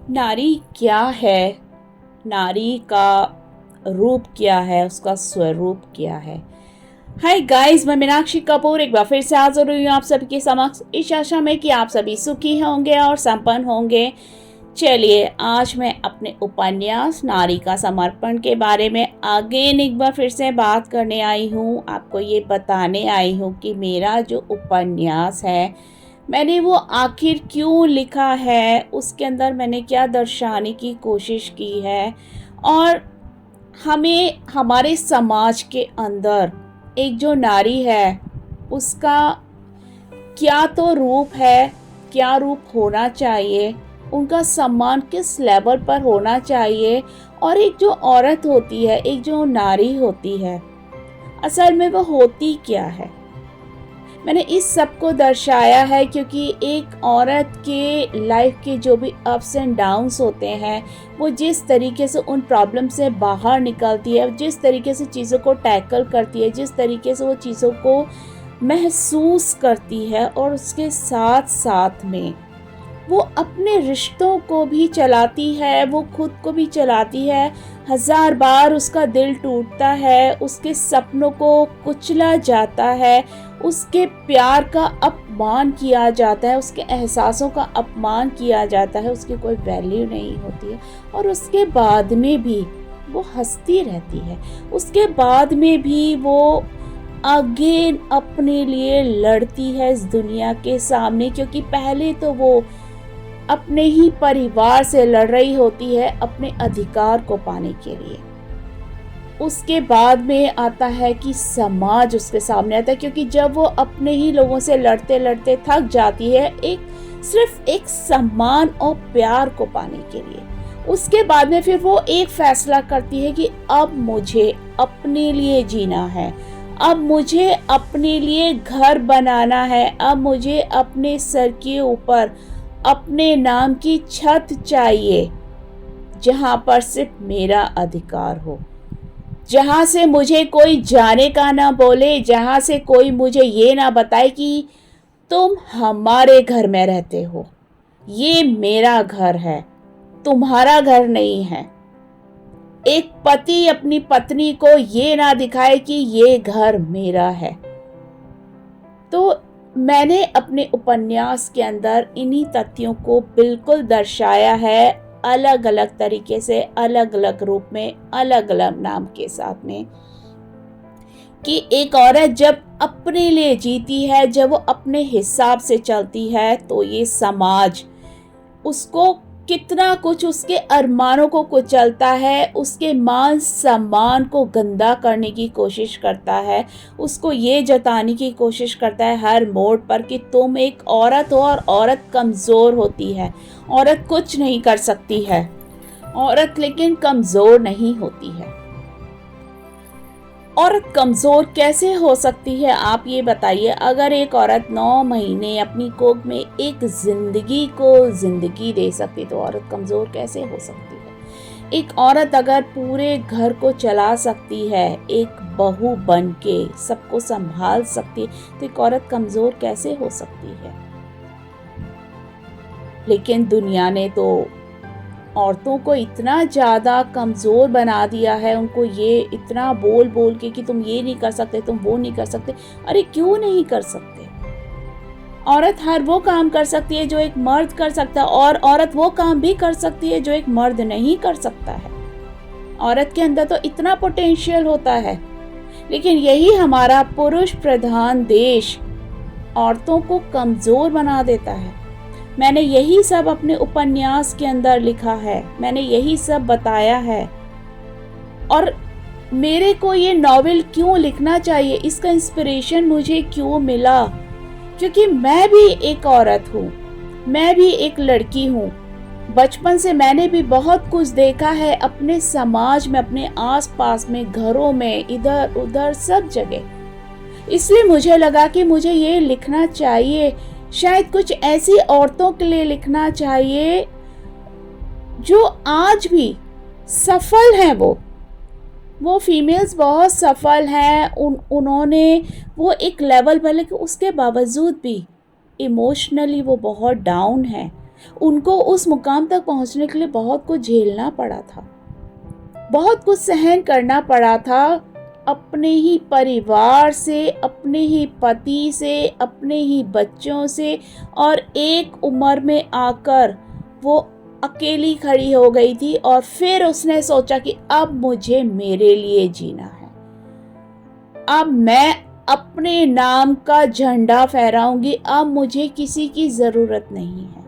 नारी क्या है? नारी का रूप क्या है? उसका स्वरूप क्या है? हाय गाइस, मैं मीनाक्षी कपूर एक बार फिर से हाजिर हुई हूँ आप सभी के समक्ष, इस आशा में कि आप सभी सुखी होंगे और संपन्न होंगे। चलिए, आज मैं अपने उपन्यास नारी का समर्पण के बारे में अगेन एक बार फिर से बात करने आई हूँ। आपको ये बताने आई हूँ कि मेरा जो उपन्यास है, मैंने वो आखिर क्यों लिखा है, उसके अंदर मैंने क्या दर्शाने की कोशिश की है, और हमें हमारे समाज के अंदर एक जो नारी है उसका क्या तो रूप है, क्या रूप होना चाहिए, उनका सम्मान किस लेवल पर होना चाहिए, और एक जो औरत होती है, एक जो नारी होती है, असल में वो होती क्या है। मैंने इस सब को दर्शाया है क्योंकि एक औरत के लाइफ के जो भी अप्स एंड डाउन्स होते हैं, वो जिस तरीके से उन प्रॉब्लम से बाहर निकलती है, जिस तरीके से चीज़ों को टैकल करती है, जिस तरीके से वो चीज़ों को महसूस करती है, और उसके साथ साथ में वो अपने रिश्तों को भी चलाती है, वो खुद को भी चलाती है। हजार बार उसका दिल टूटता है, उसके सपनों को कुचला जाता है, उसके प्यार का अपमान किया जाता है, उसके एहसासों का अपमान किया जाता है, उसकी कोई वैल्यू नहीं होती है, और उसके बाद में भी वो हंसती रहती है। उसके बाद में भी वो अगेन अपने लिए लड़ती है इस दुनिया के सामने, क्योंकि पहले तो वो अपने ही परिवार से लड़ रही होती है अपने अधिकार को पाने के लिए। उसके बाद में आता है कि समाज उसके सामने आता है, क्योंकि जब वो अपने ही लोगों से लड़ते लड़ते थक जाती है सिर्फ एक सम्मान और प्यार को पाने के लिए, उसके बाद में फिर वो एक फैसला करती है कि अब मुझे अपने लिए जीना है, अब मुझे अपने लिए घर बनाना है, अब मुझे अपने सर के ऊपर अपने नाम की छत चाहिए, जहां पर सिर्फ मेरा अधिकार हो, जहां से मुझे कोई जाने का ना बोले, जहां से कोई मुझे ये ना बताए कि तुम हमारे घर में रहते हो, ये मेरा घर है, तुम्हारा घर नहीं है। एक पति अपनी पत्नी को ये ना दिखाए कि ये घर मेरा है। तो मैंने अपने उपन्यास के अंदर इन्हीं तथ्यों को बिल्कुल दर्शाया है, अलग अलग तरीके से, अलग अलग रूप में, अलग अलग नाम के साथ में, कि एक औरत जब अपने लिए जीती है, जब वो अपने हिसाब से चलती है, तो ये समाज उसको कितना कुछ, उसके अरमानों को कुचलता है, उसके मान सम्मान को गंदा करने की कोशिश करता है, उसको ये जताने की कोशिश करता है हर मोड़ पर कि तुम एक औरत हो और औरत कमज़ोर होती है, औरत कुछ नहीं कर सकती है, औरत लेकिन कमज़ोर नहीं होती है। औरत कमज़ोर कैसे हो सकती है, आप ये बताइए। अगर एक औरत 9 महीने अपनी कोख में एक ज़िंदगी को ज़िंदगी दे सकती, तो औरत कमज़ोर कैसे हो सकती है? एक औरत अगर पूरे घर को चला सकती है, एक बहू बन के सबको संभाल सकती है, तो एक औरत कमज़ोर कैसे हो सकती है? लेकिन दुनिया ने तो औरतों को इतना ज़्यादा कमज़ोर बना दिया है, उनको ये इतना बोल बोल के कि तुम ये नहीं कर सकते, तुम वो नहीं कर सकते। अरे क्यों नहीं कर सकते? औरत हर वो काम कर सकती है जो एक मर्द कर सकता है, और औरत वो काम भी कर सकती है जो एक मर्द नहीं कर सकता है। औरत के अंदर तो इतना पोटेंशियल होता है, लेकिन यही हमारा पुरुष प्रधान देश औरतों को कमज़ोर बना देता है। मैंने यही सब अपने उपन्यास के अंदर लिखा है, मैंने यही सब बताया है। और मेरे को ये नॉवेल क्यों लिखना चाहिए, इसका इंस्पिरेशन मुझे क्यों मिला, क्योंकि मैं भी एक औरत हूँ, मैं भी एक लड़की हूँ। बचपन से मैंने भी बहुत कुछ देखा है अपने समाज में, अपने आसपास में, घरों में, इधर उधर सब जगह। इसलिए मुझे लगा कि मुझे ये लिखना चाहिए, शायद कुछ ऐसी औरतों के लिए लिखना चाहिए जो आज भी सफल हैं। वो फीमेल्स बहुत सफल हैं, उन्होंने वो एक लेवल पर, लेकिन उसके बावजूद भी इमोशनली वो बहुत डाउन है। उनको उस मुकाम तक पहुंचने के लिए बहुत कुछ झेलना पड़ा था, बहुत कुछ सहन करना पड़ा था, अपने ही परिवार से, अपने ही पति से, अपने ही बच्चों से, और एक उम्र में आकर वो अकेली खड़ी हो गई थी। और फिर उसने सोचा कि अब मुझे मेरे लिए जीना है, अब मैं अपने नाम का झंडा फहराऊंगी, अब मुझे किसी की जरूरत नहीं है,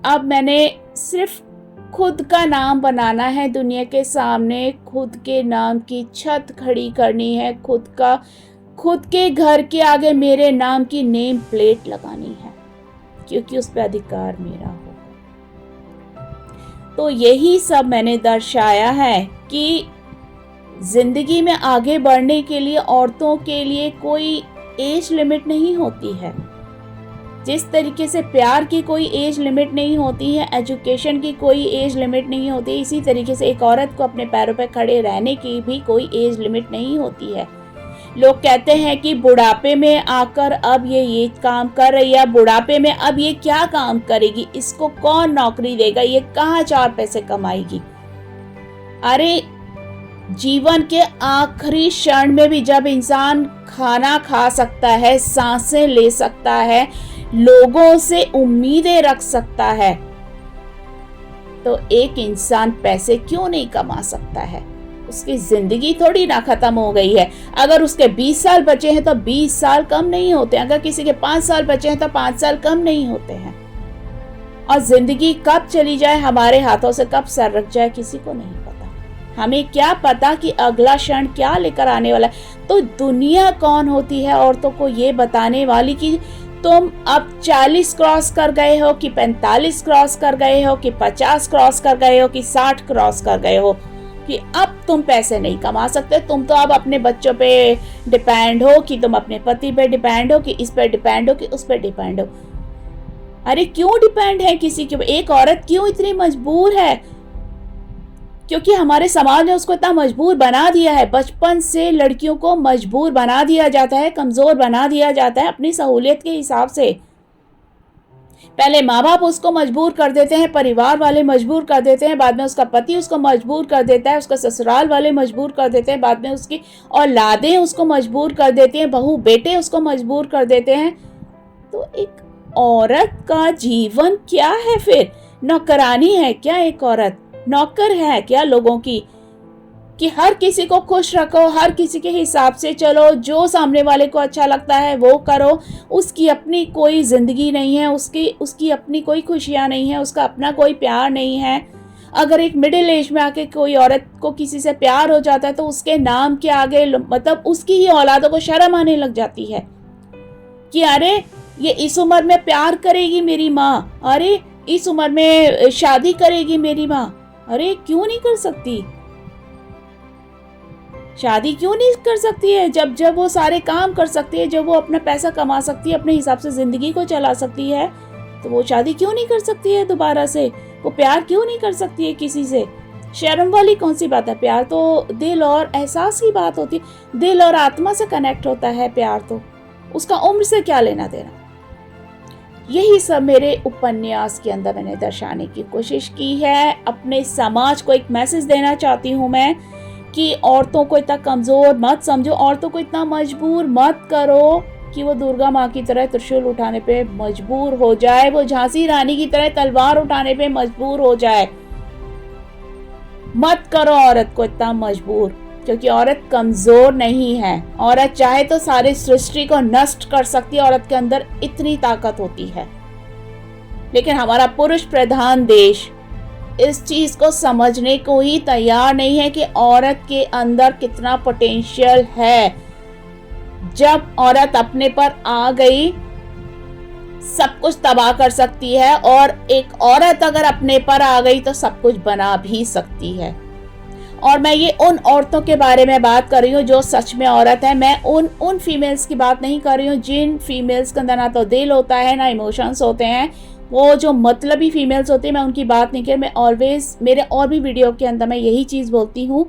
अब मैंने सिर्फ खुद का नाम बनाना है दुनिया के सामने, खुद के नाम की छत खड़ी करनी है, खुद के घर के आगे मेरे नाम की नेम प्लेट लगानी है, क्योंकि उस पर अधिकार मेरा होगा। तो यही सब मैंने दर्शाया है कि जिंदगी में आगे बढ़ने के लिए औरतों के लिए कोई एज लिमिट नहीं होती है। जिस तरीके से प्यार की कोई एज लिमिट नहीं होती है, एजुकेशन की कोई एज लिमिट नहीं होती, इसी तरीके से एक औरत को अपने पैरों पर खड़े रहने की भी कोई एज लिमिट नहीं होती है। लोग कहते हैं कि बुढ़ापे में आकर अब ये काम कर रही है, बुढ़ापे में अब ये क्या काम करेगी, इसको कौन नौकरी देगा, ये कहाँ 4 पैसे कमाएगी। अरे जीवन के आखिरी क्षण में भी जब इंसान खाना खा सकता है, सांसें ले सकता है, लोगों से उम्मीदें रख सकता है, तो एक इंसान पैसे क्यों नहीं कमा सकता है। उसकी जिंदगी थोड़ी ना खत्म हो गई है। अगर उसके 20 साल बचे हैं तो 20 साल कम नहीं होते, अगर किसी के 5 साल बचे हैं तो 5 साल कम नहीं होते हैं। और जिंदगी कब चली जाए हमारे हाथों से, कब सर रख जाए, किसी को नहीं पता। हमें क्या पता कि अगला क्षण क्या लेकर आने वाला है। तो दुनिया कौन होती है औरतों को ये बताने वाली कि तुम अब 40 क्रॉस कर गए हो, कि 45 क्रॉस कर गए हो, कि 50 क्रॉस कर गए हो, कि 60 क्रॉस कर गए हो, कि अब तुम पैसे नहीं कमा सकते, तुम तो अब अपने बच्चों पे डिपेंड हो, कि तुम अपने पति पे डिपेंड हो, कि इस पे डिपेंड हो, कि उस पे डिपेंड हो। अरे क्यों डिपेंड है किसी के? एक औरत क्यों इतनी मजबूर है? क्योंकि हमारे समाज ने उसको इतना मजबूर बना दिया है। बचपन से लड़कियों को मजबूर बना दिया जाता है, कमजोर बना दिया जाता है अपनी सहूलियत के हिसाब से। पहले माँ बाप उसको मजबूर कर देते हैं, परिवार वाले मजबूर कर देते हैं, बाद में उसका पति उसको मजबूर कर देता है, उसका ससुराल वाले मजबूर कर देते हैं, बाद में उसकी औलादें उसको मजबूर कर देती हैं, बहू बेटे उसको मजबूर कर देते हैं। तो एक औरत का जीवन क्या है फिर? नौकरानी है क्या एक औरत? नौकर है क्या लोगों की? कि हर किसी को खुश रखो, हर किसी के हिसाब से चलो, जो सामने वाले को अच्छा लगता है वो करो। उसकी अपनी कोई जिंदगी नहीं है, उसकी अपनी कोई खुशियां नहीं है, उसका अपना कोई प्यार नहीं है। अगर एक मिडिल एज में आके कोई औरत को किसी से प्यार हो जाता है तो उसके नाम के आगे मतलब उसकी ही औलादों को शर्म आने लग जाती है कि अरे ये इस उम्र में प्यार करेगी मेरी माँ, अरे इस उम्र में शादी करेगी मेरी माँ। अरे क्यों नहीं कर सकती? शादी क्यों नहीं कर सकती है? जब वो सारे काम कर सकती है, जब वो अपना पैसा कमा सकती है, अपने हिसाब से जिंदगी को चला सकती है, तो वो शादी क्यों नहीं कर सकती है दोबारा से? वो प्यार क्यों नहीं कर सकती है किसी से? शर्म वाली कौन सी बात है? प्यार तो दिल और एहसास की बात होती है, दिल और आत्मा से कनेक्ट होता है प्यार। तो उसका उम्र से क्या लेना देना। यही सब मेरे उपन्यास के अंदर मैंने दर्शाने की कोशिश की है। अपने समाज को एक मैसेज देना चाहती हूँ मैं कि औरतों को इतना कमजोर मत समझो, औरतों को इतना मजबूर मत करो कि वो दुर्गा माँ की तरह त्रिशूल उठाने पे मजबूर हो जाए, वो झांसी रानी की तरह तलवार उठाने पे मजबूर हो जाए। मत करो औरत को इतना मजबूर, क्योंकि औरत कमजोर नहीं है। औरत चाहे तो सारी सृष्टि को नष्ट कर सकती है, औरत के अंदर इतनी ताकत होती है। लेकिन हमारा पुरुष प्रधान देश इस चीज को समझने को ही तैयार नहीं है कि औरत के अंदर कितना पोटेंशियल है। जब औरत अपने पर आ गई, सब कुछ तबाह कर सकती है, और एक औरत अगर अपने पर आ गई तो सब कुछ बना भी सकती है। और मैं ये उन औरतों के बारे में बात कर रही हूँ जो सच में औरत है। मैं उन फीमेल्स की बात नहीं कर रही हूँ जिन फीमेल्स के अंदर ना तो दिल होता है ना इमोशंस होते हैं। वो जो मतलबी फीमेल्स होती है, मैं उनकी बात नहीं कर। मैं ऑलवेज मेरे और भी वीडियो के अंदर मैं यही चीज़ बोलती हूँ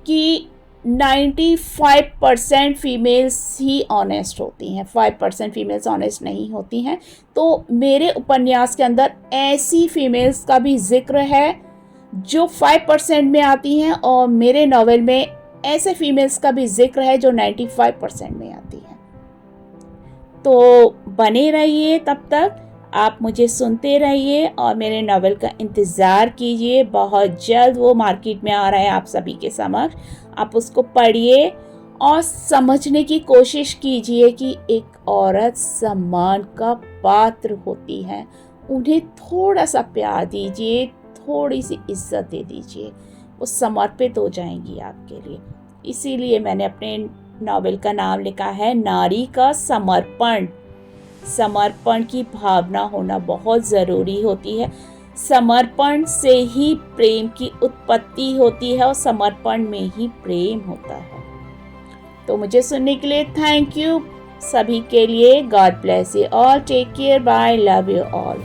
कि 95% फीमेल्स ही ऑनेस्ट होती हैं, 5% फीमेल्स ऑनेस्ट नहीं होती हैं। तो मेरे उपन्यास के अंदर ऐसी फीमेल्स का भी जिक्र है जो 5% में आती हैं, और मेरे नॉवेल में ऐसे फीमेल्स का भी जिक्र है जो 95% में आती हैं। तो बने रहिए, तब तक आप मुझे सुनते रहिए और मेरे नावल का इंतज़ार कीजिए। बहुत जल्द वो मार्केट में आ रहा है आप सभी के समक्ष। आप उसको पढ़िए और समझने की कोशिश कीजिए कि एक औरत सम्मान का पात्र होती है। उन्हें थोड़ा सा प्यार दीजिए, थोड़ी सी इज्जत दे दीजिए, वो समर्पित हो जाएंगी आपके लिए। इसीलिए मैंने अपने नावल का नाम लिखा है नारी का समर्पण। समर्पण की भावना होना बहुत ज़रूरी होती है। समर्पण से ही प्रेम की उत्पत्ति होती है और समर्पण में ही प्रेम होता है। तो मुझे सुनने के लिए थैंक यू सभी के लिए। God bless you all, take care, bye, love you all.